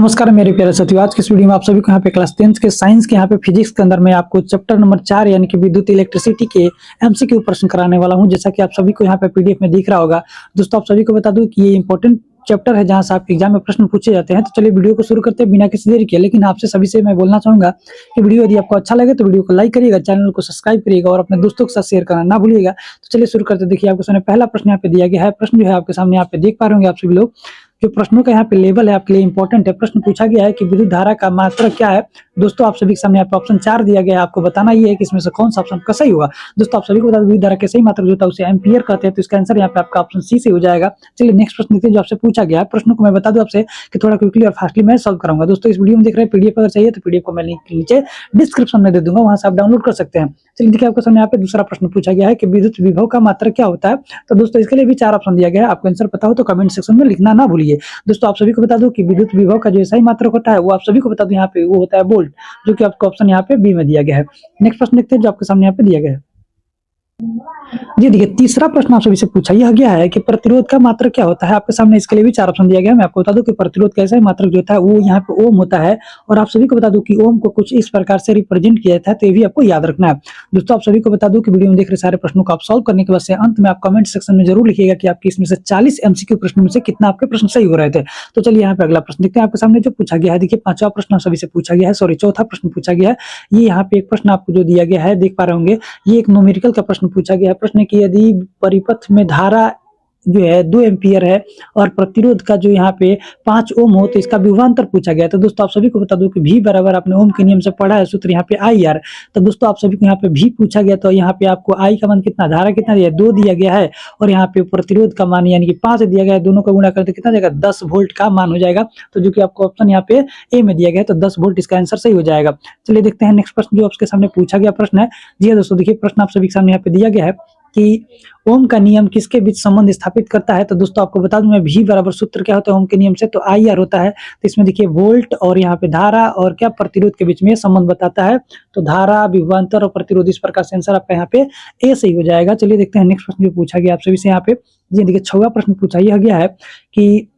नमस्कार मेरे प्यारे साथियों, आज के इस वीडियो में आप सभी को यहाँ पे क्लास 10th के साइंस के यहाँ पे फिजिक्स के अंदर मैं आपको चैप्टर नंबर 4 यानी कि विद्युत इलेक्ट्रिसिटी के एमसीक्यू प्रश्न कराने वाला हूँ। जैसा कि आप सभी को यहाँ पे पीडीएफ में दिख रहा होगा। दोस्तों आप सभी को बता दूं कि ये इंपॉर्टेंट चैप्टर है जहाँ से आपके एग्जाम में प्रश्न पूछे जाते हैं। तो चलिए वीडियो को शुरू करते हैं बिना किसी देरी के। लेकिन आपसे सभी से मैं बोलना चाहूंगा कि वीडियो यदि आपको अच्छा लगे तो वीडियो को लाइक करिएगा, चैनल को सब्सक्राइब करिएगा और अपने दोस्तों के साथ शेयर करना ना भूलिएगा। तो चलिए शुरू करते। देखिए आपके सामने पहला प्रश्न यहाँ पे दिया गया है। प्रश्न जो है आपके सामने यहाँ पे देख पा रहे होंगे आप सभी लोग। जो प्रश्नों का यहाँ पे लेवल है आपके लिए इंपॉर्टेंट है। प्रश्न पूछा गया है कि विद्युत धारा का मात्रक क्या है। दोस्तों आप सभी के सामने यहाँ पे ऑप्शन 4 दिया गया है। आपको बताना ये है कि इसमें से कौन सा ऑप्शन का सही होगा। दोस्तों आप सभी को बता दें विद्युत धारा का सही मात्रक जो होता है उसे एम्पियर कहते हैं। तो इसका आंसर यहाँ पे आपका ऑप्शन सी से हो जाएगा। चलिए नेक्स्ट प्रश्न देखते हैं जो आपसे पूछा गया है। प्रश्न को मैं बता दूं आपसे कि थोड़ा क्विकली और फास्टली मैं सॉल्व कराऊंगा। दोस्तों इस वीडियो में देख रहे हैं पीडीएफ अगर चाहिए तो पीडीएफ को मैं लिंक नीचे डिस्क्रिप्शन में दे दूंगा, वहां से आप डाउनलोड कर सकते हैं। चलिए देखिए आपके सामने यहाँ पे दूसरा प्रश्न पूछा गया है कि विद्युत विभव का मात्रक क्या होता है। तो दोस्तों इसके लिए भी 4 ऑप्शन दिया गया है। आपको आंसर पता हो तो कमेंट सेक्शन में लिखना ना भूलिए। दोस्तों आप सभी को बता दूं कि विद्युत विभव का जो सही मात्रक होता है वो आप सभी को बता दूं यहाँ पे वो होता है वोल्ट, जो कि आपको ऑप्शन यहाँ पे बी में दिया गया है। नेक्स्ट प्रश्न देखते हैं जो आपके सामने यहाँ पे दिया गया है। जी देखिए तीसरा प्रश्न आप सभी से पूछा यह गया है कि प्रतिरोध का मात्रक क्या होता है। आपके सामने इसके लिए भी 4 ऑप्शन दिया गया है। मैं आपको बता दूं कि प्रतिरोध कैसा है मात्रक जो होता है वो यहाँ पे ओम होता है। और आप सभी को बता दूं कि ओम को कुछ इस प्रकार से रिप्रेजेंट किया जाता है, तो ये भी आपको याद रखना है। दोस्तों आप सभी को बता दूं कि वीडियो में देख रहे सारे प्रश्नों को आप सॉल्व करने के बाद से अंत में आप कमेंट सेक्शन में जरूर लिखिएगा कि आपकी इसमें से 40 एमसीक्यू प्रश्नों में से कितना आपके प्रश्न सही हो रहे थे। तो चलिए यहाँ पे अगला प्रश्न देखते हैं आपके सामने जो पूछा गया है। देखिए 5वां प्रश्न आप सभी से पूछा गया है, सॉरी 4था प्रश्न पूछा गया है। ये यहाँ पे एक प्रश्न आपको जो दिया गया है देख पा रहे होंगे, ये एक न्यूमेरिकल का प्रश्न पूछा गया है। प्रश्न की यदि परिपथ में धारा जो है 2 एम्पियर है और प्रतिरोध का जो यहाँ पे 5 ओम हो तो इसका विभवांतर पूछा गया। तो दोस्तों आप सभी को बता दूं कि V बराबर आपने ओम के नियम से पढ़ा है सूत्र यहाँ पे IR। तो दोस्तों आप सभी को यहाँ पे V पूछा गया तो यहाँ पे आपको I का मान कितना, धारा कितना दिया 2 दिया गया है और यहाँ पे प्रतिरोध का मान यानी कि 5 दिया गया है। दोनों का गुणा करते कितना जाएगा 10 वोल्ट का मान हो जाएगा। तो जो कि आपको ऑप्शन यहाँ पे ए में दिया गया है, तो 10 वोल्ट इसका आंसर सही हो जाएगा। चलिए देखते हैं नेक्स्ट प्रश्न जो आपके सामने पूछा गया प्रश्न है। जी हाँ दोस्तों देखिए प्रश्न आप सभी के सामने यहाँ पे दिया गया है कि ओम का नियम किसके बीच संबंध स्थापित करता है। तो दोस्तों आपको बता दूं मैं V बराबर सूत्र क्या होता है ओम के नियम से, तो IR होता है। तो इसमें देखिए वोल्ट और यहाँ पे धारा और क्या प्रतिरोध के बीच में संबंध बताता है। तो धारा विभवांतर और प्रतिरोध, इस प्रकार से आंसर आपका यहाँ पे ए सही हो जाएगा। चलिए देखते हैं नेक्स्ट प्रश्न जो पूछा गया आप सभी से यहाँ पे। ये देखिए 6वां प्रश्न पूछा यह गया है कि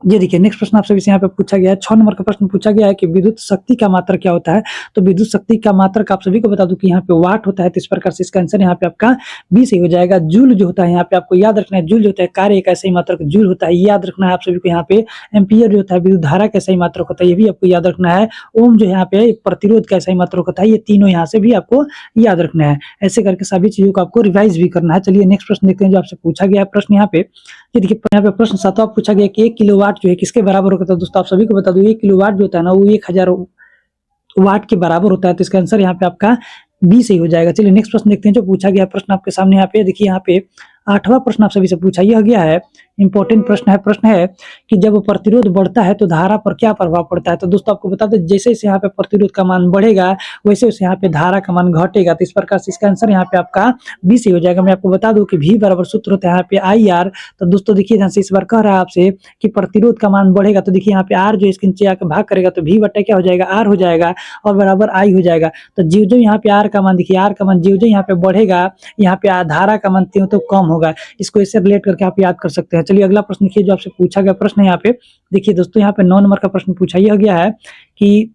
ये देखिए नेक्स्ट प्रश्न आप सभी से यहाँ पे पूछा गया है। 6 नंबर का प्रश्न पूछा गया है कि विद्युत शक्ति का मात्रक क्या होता है। तो विद्युत शक्ति का मात्रक आप सभी को बता दूं कि यहाँ पे वाट होता है। तो इस प्रकार से इसका आंसर यहाँ पे आपका बी सही हो जाएगा। जूल जो होता है यहाँ पे आपको याद रखना है, जूल जो होता है कार्य का सही मात्रक जूल होता है, याद रखना है आप सभी को। यहाँ पे एम्पियर जो होता है विद्युत धारा का सही मात्रक होता है, ये भी आपको याद रखना है। ओम जो यहाँ पे प्रतिरोध का सही मात्रक होता है, ये तीनों यहाँ से भी आपको याद रखना है। ऐसे करके सभी चीजों को आपको रिवाइज भी करना है। चलिए नेक्स्ट प्रश्न देखते हैं जो आपसे पूछा गया प्रश्न यहाँ पे। ये देखिए यहाँ पे प्रश्न 7वां पूछा गया कि 1 किलोवाट जो है किसके बराबर होता है। दोस्तों आप सभी को बता दूं 1 किलोवाट जो होता है ना वो 1000 वाट के बराबर होता है। तो इसका आंसर यहाँ पे आपका बी सही हो जाएगा। चलिए नेक्स्ट प्रश्न देखते हैं जो पूछा गया प्रश्न आपके सामने यहाँ पे। देखिए यहाँ पे 8वां प्रश्न आप सभी से पूछा यह गया है, इंपॉर्टेंट प्रश्न है कि जब प्रतिरोध बढ़ता है तो धारा पर क्या प्रभाव पड़ता है। तो दोस्तों आपको बता दें जैसे जैसे यहाँ पे प्रतिरोध का मान बढ़ेगा वैसे वैसे यहाँ पे धारा का मान घटेगा। तो इस प्रकार से इसका आंसर यहाँ पे आपका बी सही हो जाएगा। मैं आपको बता दूं कि V बराबर सूत्र होता है यहाँ पे IR। तो दोस्तों देखिए यहाँ से इस बार कह रहा है आपसे कि प्रतिरोध का मान बढ़ेगा तो देखिए यहाँ पे R जो इसके नीचे आकर भाग करेगा तो V बटा क्या हो जाएगा R हो जाएगा और बराबर I हो जाएगा। तो जीव जो यहाँ पे R का मान देखिए R का मान जीव जो यहाँ पे बढ़ेगा यहाँ पे धारा का मान त्यों तो कम होगा। इसको इससे रिलेट करके आप याद कर सकते हैं। चलिए अगला प्रश्न देखिए जो आपसे पूछा गया प्रश्न है यहाँ पे। देखिए दोस्तों यहाँ पे 9 नंबर का प्रश्न पूछा यह गया है कि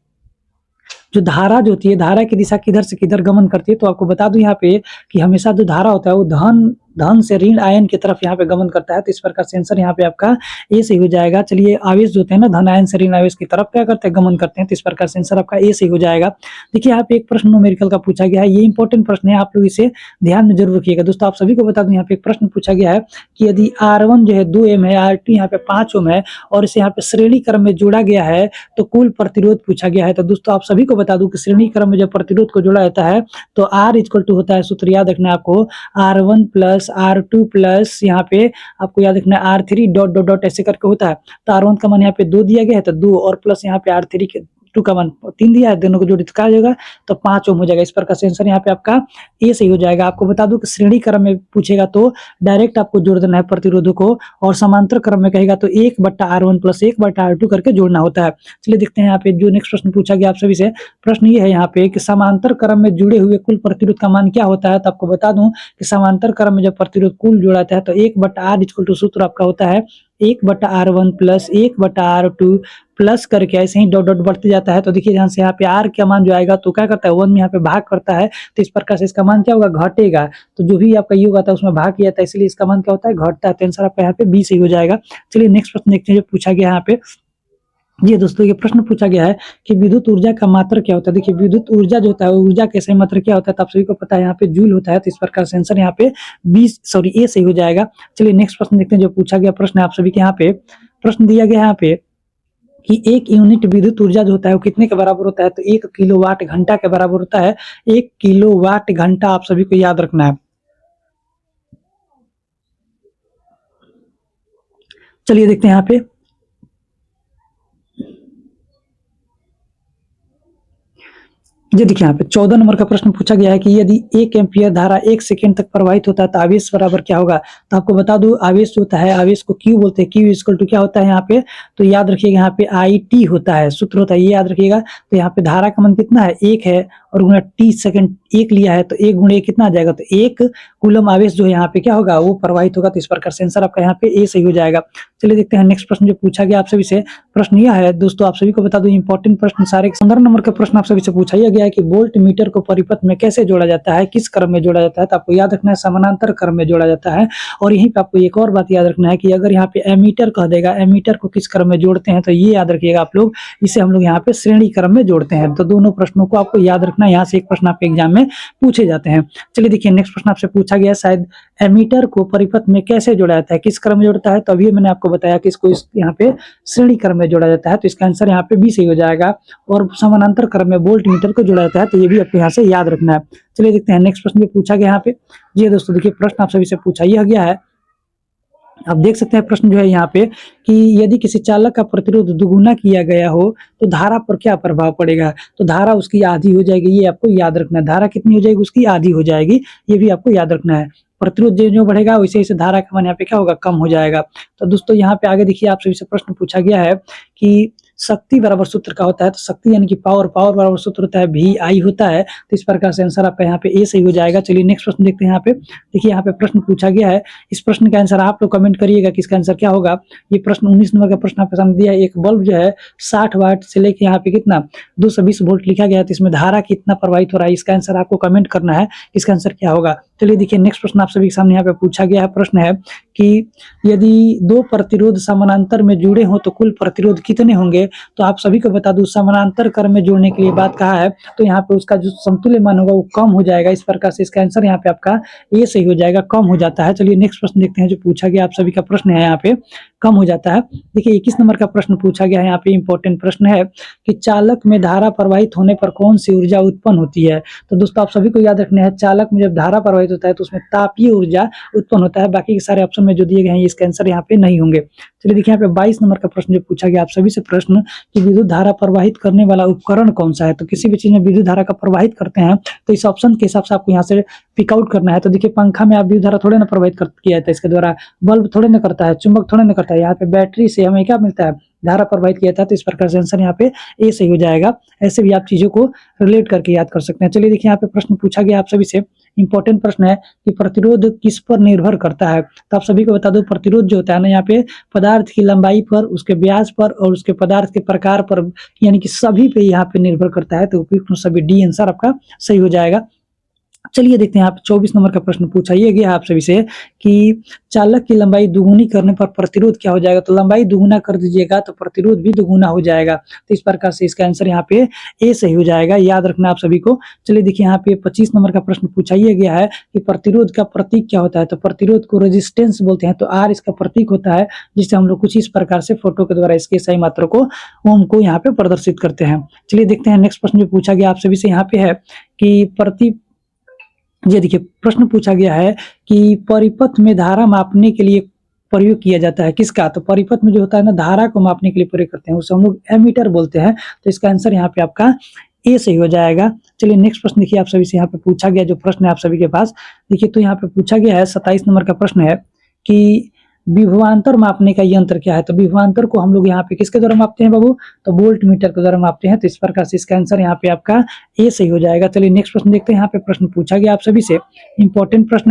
जो धारा जो होती है धारा की दिशा किधर से किधर गमन करती है। तो आपको बता दूं यहाँ पे कि हमेशा जो धारा होता है वो धन से ऋण आयन की तरफ यहाँ पे गमन करता है। तो इस प्रकार से आंसर यहाँ पे आपका ए सही हो जाएगा। चलिए आवेश जो होते हैं ना धन आयन से ऋण आवेश की तरफ क्या करते हैं गमन करते हैं। तो इस प्रकार से आंसर आपका ए सही हो जाएगा। देखिए यहाँ पे एक प्रश्न न्यूमेरिकल का पूछा गया है, ये इंपॉर्टेंट प्रश्न है, आप लोग इसे ध्यान में जरूर रखिएगा। दोस्तों आप सभी को बता दूं यहाँ पे एक प्रश्न पूछा गया है कि यदि R1 जो है 2 ओम है, R2 यहाँ पे 5 ओम है और इसे यहाँ पे श्रेणी क्रम में जोड़ा गया है तो कुल प्रतिरोध पूछा गया है। तो दोस्तों आप सभी को बता दूं कि श्रेणी क्रम में जब प्रतिरोध को जोड़ा जाता है तो R इक्वल टू होता है, सूत्र याद रखना है आपको, R1 प्लस R2 प्लस यहाँ पे आपको याद रखना है R3 डॉट डॉट डॉट ऐसे करके होता है। तो R1 का मान यहाँ पे 2 दिया गया है तो 2 और प्लस यहाँ पे R3 के 2 का मान 3 दिया है, दोनों को जोड़ क्या हो जाएगा तो 5 ओम हो जाएगा। इस प्रकार से आंसर यहाँ पे आपका ए सही हो जाएगा। आपको बता दूं कि श्रेणी क्रम में पूछेगा तो डायरेक्ट आपको जोड़ देना है प्रतिरोधों को और समांतर क्रम में कहेगा तो 1/R1 प्लस 1/R2 करके जोड़ना होता है। चलिए देखते हैं यहाँ पे जो नेक्स्ट प्रश्न पूछा गया आप सभी से। प्रश्न ये है यहाँ पे कि समांतर क्रम में जुड़े हुए कुल प्रतिरोध का मान क्या होता है। तो आपको बता दूं कि समांतर क्रम में जब प्रतिरोध कुल जोड़ाता है तो 1/R इक्वल टू सूत्र आपका होता है 1/R1 प्लस 1/R2 प्लस करके ऐसे ही डॉट डॉट बढ़ते जाता है। तो देखिए ध्यान से यहाँ पे R का मान जो आएगा तो क्या करता है 1 में यहाँ पे भाग करता है, तो इस प्रकार से इसका मान क्या होगा घटेगा। तो जो भी आपका योग आता है उसमें भाग किया था, इसलिए इसका मान क्या होता है घटता है। तो आंसर आपका यहाँ पे बी सही हो जाएगा। चलिए नेक्स्ट प्रश्न देखते हैं जो पूछा गया यहाँ पे। जी दोस्तों, ये प्रश्न पूछा गया है कि विद्युत ऊर्जा का मात्रक क्या होता है। देखिए विद्युत ऊर्जा जो होता है ऊर्जा का सही मात्रक क्या होता है, तो आप सभी को पता है यहाँ पे जूल होता है। तो इस प्रकार से आंसर यहाँ पे ए सही हो जाएगा। चलिए नेक्स्ट प्रश्न देखते हैं जो पूछा गया प्रश्न है आप सभी के यहाँ पे। प्रश्न दिया गया है यहाँ पे कि 1 यूनिट विद्युत ऊर्जा जो होता है वो कितने के बराबर होता है, तो 1 किलोवाट घंटा के बराबर होता है। 1 किलोवाट घंटा आप सभी को याद रखना है। चलिए देखते हैं यहाँ पे। ये देखिए यहाँ पे 14 नंबर का प्रश्न पूछा गया है कि यदि 1 एम्पियर धारा 1 सेकंड तक प्रवाहित होता है तो आवेश बराबर क्या होगा। तो आपको बता दूं आवेश जो होता है आवेश को क्यू बोलते हैं। क्यू इक्वल टू क्या होता है यहाँ पे, तो याद रखिएगा यहाँ पे आई टी होता है, सूत्र होता है, ये याद रखिएगा। तो यहाँ पे धारा का मान कितना है 1 है और गुना टी सेकंड 1 लिया है, तो 1 गुणे 1 कितना आ जाएगा, तो 1 कूलम आवेश जो है यहाँ पे क्या होगा वो प्रवाहित होगा। तो इस प्रकार से आंसर आपका यहाँ पे ए सही हो जाएगा। चलिए देखते हैं नेक्स्ट प्रश्न जो पूछा गया आप सभी से। प्रश्न यह है दोस्तों, आप सभी को बता दूं इंपॉर्टेंट प्रश्न सारे 15 नंबर का प्रश्न आप सभी से पूछा गया है कि वोल्ट मीटर को परिपथ में कैसे जोड़ा जाता है, किस क्रम में जोड़ा जाता है। तो आपको याद रखना है समानांतर क्रम में जोड़ा जाता है। और यहीं पे आपको एक और बात याद रखना है कि अगर यहाँ पे एमीटर कह देगा, एमीटर को किस क्रम में जोड़ते हैं, तो ये याद रखिएगा आप लोग, इसे हम लोग यहाँ पे श्रेणी क्रम में जोड़ते हैं। तो दोनों प्रश्नों को आपको याद रखना है, यहाँ से एक प्रश्न आपके एग्जाम में पूछे जाते हैं। चलिए देखिए नेक्स्ट प्रश्न आपसे पूछा गया शायद एमीटर को परिपथ में कैसे जोड़ा जाता है, किस क्रम में जोड़ता है। तो अभी मैंने आपको बताया कि इसको यहाँ पे श्रेणी क्रम में जोड़ा जाता है। तो इसका आंसर यहाँ पे बी सही हो जाएगा। और समानांतर क्रम में वोल्ट मीटर को जोड़ा जाता है, तो ये भी आपको यहाँ से याद रखना है। चलिए देखते हैं नेक्स्ट प्रश्न भी पूछा गया यहाँ पे। जी दोस्तों देखिए प्रश्न आप सभी से पूछा यह गया है, आप देख सकते हैं प्रश्न जो है यहाँ पे कि यदि किसी चालक का प्रतिरोध दुगुना किया गया हो तो धारा पर क्या प्रभाव पड़ेगा। तो धारा उसकी आधी हो जाएगी, ये आपको याद रखना है। धारा कितनी हो जाएगी, उसकी आधी हो जाएगी, ये भी आपको याद रखना है। प्रतिरोध जो बढ़ेगा वैसे वैसे धारा का मान यहाँ पे क्या होगा, कम हो जाएगा। तो दोस्तों यहाँ पे आगे देखिए आप सभी से प्रश्न पूछा गया है कि शक्ति बराबर सूत्र का होता है। तो शक्ति यानी कि पावर बराबर सूत्र होता है वी आई होता है। तो इस प्रकार से आंसर आपका यहाँ पे ए सही हो जाएगा। चलिए नेक्स्ट प्रश्न देखते हैं यहाँ पे। देखिए यहाँ पे प्रश्न पूछा गया है, इस प्रश्न का आंसर आप लोग कमेंट करिएगा कि इसका आंसर क्या होगा। ये प्रश्न 19 नंबर का प्रश्न आपके सामने दिया है। एक बल्ब जो है 60 वाट से लेके यहाँ पे कितना 220 वोल्ट लिखा गया है, तो इसमें धारा कितना प्रवाहित हो रहा है, इसका आंसर आपको कमेंट करना है, इसका आंसर क्या होगा। चलिए देखिए नेक्स्ट प्रश्न आप सभी के सामने यहाँ पे पूछा गया है। प्रश्न है कि यदि दो प्रतिरोध समानांतर में जुड़े हो तो कुल प्रतिरोध कितने होंगे। तो आप सभी को बता दूं समानांतर क्रम में जोड़ने के लिए बात कहा है, तो यहाँ पे उसका जो समतुल्य मान होगा वो कम हो जाएगा। इस प्रकार से इसका आंसर यहाँ पे आपका ए सही हो जाएगा, कम हो जाता है। चलिए नेक्स्ट प्रश्न देखते हैं जो पूछा गया आप सभी का प्रश्न है यहाँ पे कम हो जाता है। देखिए 21 नंबर का प्रश्न पूछा गया है, यहाँ पे इंपॉर्टेंट प्रश्न है कि चालक में धारा प्रवाहित होने पर कौन सी ऊर्जा उत्पन्न होती है। तो दोस्तों आप सभी को याद रखना है, चालक में जब धारा प्रवाहित होता है तो उसमें तापीय ऊर्जा उत्पन्न होता है। बाकी के सारे ऑप्शन में जो दिए गए हैं इसके आंसर यहाँ पे नहीं होंगे। चलिए देखिए यहाँ पे 22 नंबर का प्रश्न जो पूछा गया आप सभी से प्रश्न कि विद्युत धारा प्रवाहित करने वाला उपकरण कौन सा है। तो किसी भी चीज में विद्युत धारा का प्रवाहित करते हैं तो इस ऑप्शन के हिसाब से आपको यहाँ से पिक आउट करना है। तो देखिए पंखा में आप विद्युत धारा थोड़े ना प्रवाहित किया जाता है इसके द्वारा, बल्ब थोड़े ना करता है, चुंबक थोड़े ना करता है, यहाँ पे बैटरी से हमें क्या मिलता है, धारा प्रवाहित किया था। तो इस प्रकार से आंसर यहाँ पे ए सही हो जाएगा। ऐसे भी आप चीजों को रिलेट करके याद कर सकते हैं। चलिए देखिए यहाँ पे प्रश्न पूछा गया आप सभी से, इंपॉर्टेंट प्रश्न है कि प्रतिरोध किस पर निर्भर करता है। तो आप सभी को बता दो प्रतिरोध जो होता है ना यहाँ पे पदार्थ की लंबाई पर, उसके व्यास पर और उसके पदार्थ के प्रकार पर, यानी कि सभी पे यहाँ पे निर्भर करता है। तो उपयुक्त सभी डी आंसर आपका सही हो जाएगा। चलिए देखते हैं यहाँ पे 24 नंबर का प्रश्न पूछा ये गया आप सभी से कि चालक की लंबाई दुगुनी करने पर प्रतिरोध क्या हो जाएगा। तो लंबाई दुगुना कर दीजिएगा तो प्रतिरोध भी दुगुना हो जाएगा। तो इस प्रकार से इसका आंसर यहाँ पे ए सही हो जाएगा, याद रखना आप सभी को। चलिए देखिए यहाँ पे 25 नंबर का प्रश्न पूछा ये गया है कि प्रतिरोध का प्रतीक क्या होता है। तो प्रतिरोध को रेजिस्टेंस बोलते हैं। तो आर इसका प्रतीक होता है, जिससे हम लोग कुछ इस प्रकार से फोटो के द्वारा इसके सही मात्रा को ओम को यहाँ पे प्रदर्शित करते हैं। चलिए देखते हैं नेक्स्ट प्रश्न जो पूछा गया आप सभी से यहाँ पे है कि ये देखिए प्रश्न पूछा गया है कि परिपथ में धारा मापने के लिए प्रयोग किया जाता है किसका। तो परिपथ में जो होता है ना धारा को मापने के लिए प्रयोग करते हैं, उसे हम लोग एमीटर बोलते हैं। तो इसका आंसर यहाँ पे आपका ए सही हो जाएगा। चलिए नेक्स्ट प्रश्न देखिए आप सभी से यहाँ पे पूछा गया जो प्रश्न है आप सभी के पास। देखिए तो यहाँ पे पूछा गया है 27 नंबर का प्रश्न है कि विभवांतर मापने का यंत्र क्या है? तो विभवांतर को हम लोग यहाँ पे किसके द्वारा मापते हैं बाबू? तो वोल्ट मीटर के द्वारा मापते हैं। तो इस प्रकार से इसका आंसर यहाँ पे आपका ए सही हो जाएगा। चलिए नेक्स्ट प्रश्न देखते हैं। यहाँ पे प्रश्न पूछा गया आप सभी से, इंपॉर्टेंट प्रश्न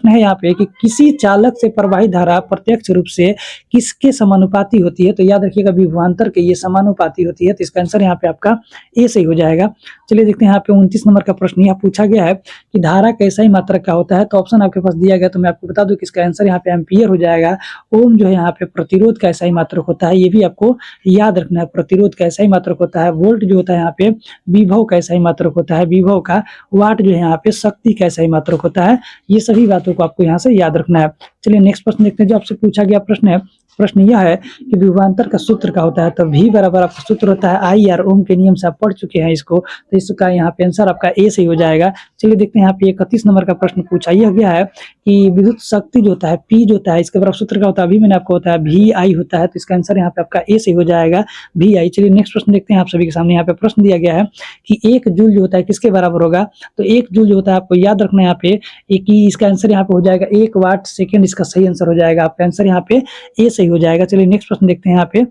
है यहाँ पे कि किसी चालक से प्रवाहित धारा प्रत्यक्ष रूप से किसके समानुपाती होती है? तो याद रखिएगा विभवांतर के ये समानुपाती होती है। तो इसका आंसर यहाँ पे आपका ए सही हो जाएगा। चलिए देखते हैं यहाँ पे 29 नंबर का प्रश्न यह पूछा गया है कि धारा कैसा ही मात्रक का होता है? तो ऑप्शन आपके पास दिया गया, तो मैं आपको बता दूं कि इसका आंसर यहाँ पे एम्पियर हो जाएगा। ओम जो है यहाँ पे प्रतिरोध का ऐसा ही मात्रक होता है, ये भी आपको याद रखना है। प्रतिरोध का ऐसा ही मात्रक होता है। वोल्ट जो होता है यहाँ पे विभव का ऐसा ही मात्रक होता है विभव का। वाट जो है यहाँ पे शक्ति का ऐसा ही मात्रक होता है। ये सभी बातों को आपको यहाँ से याद रखना है। चलिए नेक्स्ट प्रश्न देखते हैं जो आपसे पूछा गया प्रश्न है। प्रश्न यह है कि विभवांतर का सूत्र क्या होता है? तो V बराबर आपका सूत्र होता है आई आर। ओम के नियम से आप पढ़ चुके हैं इसको, तो इसका यहाँ पे आंसर आपका ए सही हो जाएगा। चलिए देखते हैं यहाँ पे 31 नंबर का प्रश्न पूछा यह गया है कि विद्युत शक्ति जो होता है P जो होता है, इसके बराबर सूत्र क्या होता है? अभी मैंने आपको होता है VI होता है। तो इसका आंसर यहाँ पे आपका ए सही हो जाएगा, VI। चलिए नेक्स्ट प्रश्न देखते हैं। आप सभी के सामने यहाँ पे प्रश्न दिया गया है कि 1 जूल जो होता है किसके बराबर होगा? तो 1 जूल जो होता है आपको याद रखना है यहाँ पे कि इसका आंसर यहाँ पे हो जाएगा 1 वाट सेकेंड। इसका सही आंसर हो जाएगा, आपका आंसर यहाँ पे ए सही हो जाएगा। चलिए नेक्स्ट प्रश्न देखते हैं यहाँ पे।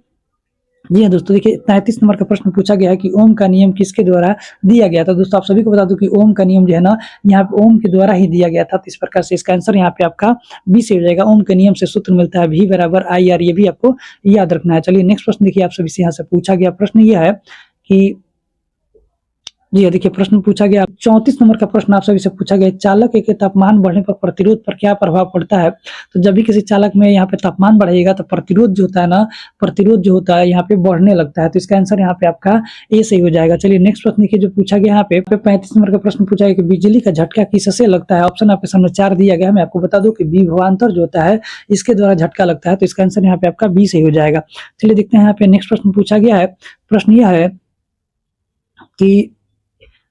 जी हाँ दोस्तों, देखिए 33 नंबर का प्रश्न पूछा गया है कि ओम का नियम किसके द्वारा दिया गया था? दोस्तों आप सभी को बता दूं कि ओम का नियम जो है ना यहाँ पे ओम के द्वारा ही दिया गया था। तो इस प्रकार से इसका आंसर यहाँ पे आपका बी से हो जाएगा। ओम के नियम से सूत्र मिलता है V बराबर आई आर, ये भी आपको याद रखना है। चलिए नेक्स्ट प्रश्न देखिए, आप सभी से यहाँ से पूछा गया प्रश्न यह है कि जी देखिए प्रश्न पूछा गया 34 नंबर का प्रश्न आप सभी से पूछा गया, चालक के तापमान बढ़ने पर प्रतिरोध पर क्या प्रभाव पड़ता है? तो जब भी किसी चालक में यहाँ पे तापमान बढ़ेगा तो प्रतिरोध जो होता है ना, प्रतिरोध जो होता है यहाँ पे बढ़ने लगता है। तो इसका आंसर यहाँ पे आपका ए सही हो जाएगा। चलिए नेक्स्ट प्रश्न देखिए जो पूछा गया यहाँ पे 35 नंबर का प्रश्न पूछा गया कि बिजली का झटका किससे लगता है? ऑप्शन आपके सामने 4 दिया गया है। मैं आपको बता दूं कि विभवांतर जो होता है इसके द्वारा झटका लगता है। तो इसका आंसर यहाँ पे आपका बी सही हो जाएगा। चलिए देखते हैं यहाँ पे नेक्स्ट प्रश्न पूछा गया है। प्रश्न यह है कि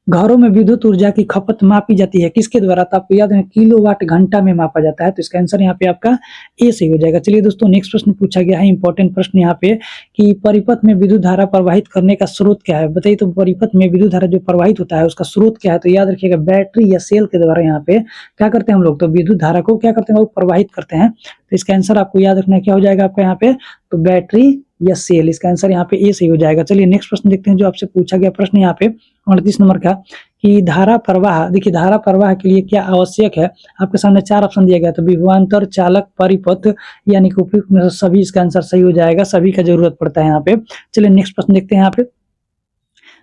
घरों में विद्युत ऊर्जा की खपत मापी जाती है किसके द्वारा? तो आपको याद है किलोवाट घंटा में मापा जाता है। तो इसका आंसर यहाँ पे आपका ए सही हो जाएगा। चलिए दोस्तों नेक्स्ट प्रश्न पूछा गया है, इंपॉर्टेंट प्रश्न यहाँ पे कि परिपथ में विद्युत धारा प्रवाहित करने का स्रोत क्या है? बताइए, तो परिपथ में विद्युत धारा जो प्रवाहित होता है उसका स्रोत क्या है? तो याद रखिएगा बैटरी या सेल के द्वारा यहाँ पे क्या करते हैं हम लोग? तो विद्युत धारा को क्या करते हैं, वो प्रवाहित करते हैं। तो इसका आंसर आपको याद रखना है, क्या हो जाएगा आपका यहाँ पे? तो बैटरी या सेल। इसका आंसर यहाँ पे ए सही हो जाएगा। चलिए नेक्स्ट प्रश्न देखते हैं जो आपसे पूछा गया प्रश्न यहाँ पे 38 नंबर का कि धारा प्रवाह, देखिए धारा प्रवाह के लिए क्या आवश्यक है? आपके सामने 4 ऑप्शन दिया गया, तो विभवांतर, चालक, परिपथ यानी कि उपयुक्त में सभी। इसका आंसर सही हो जाएगा, सभी का जरूरत पड़ता है यहाँ पे। चलिए नेक्स्ट प्रश्न देखते हैं यहाँ पे।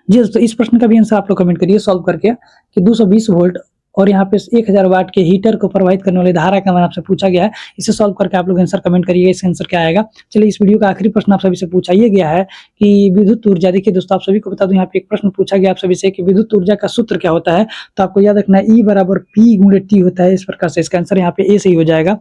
जी दोस्तों, इस प्रश्न का भी आंसर आप लोग कमेंट करिए सॉल्व करके कि 220 वोल्ट और यहाँ पे 1000 वाट के हीटर को प्रवाहित करने वाली धारा का मान आपसे पूछा गया है। इसे सॉल्व करके आप लोग आंसर कमेंट करिएगा, इसका आंसर क्या आएगा। चलिए इस वीडियो का आखिरी प्रश्न आप सभी से पूछा ये गया है कि विद्युत ऊर्जा, देखिए दोस्तों आप सभी को बता दूं यहाँ पे एक प्रश्न पूछा गया आप सभी से कि विद्युत ऊर्जा का सूत्र क्या होता है? तो आपको याद रखना है E बराबर P गुणे T होता है। इस प्रकार से इसका आंसर यहाँ पे ए सही हो जाएगा।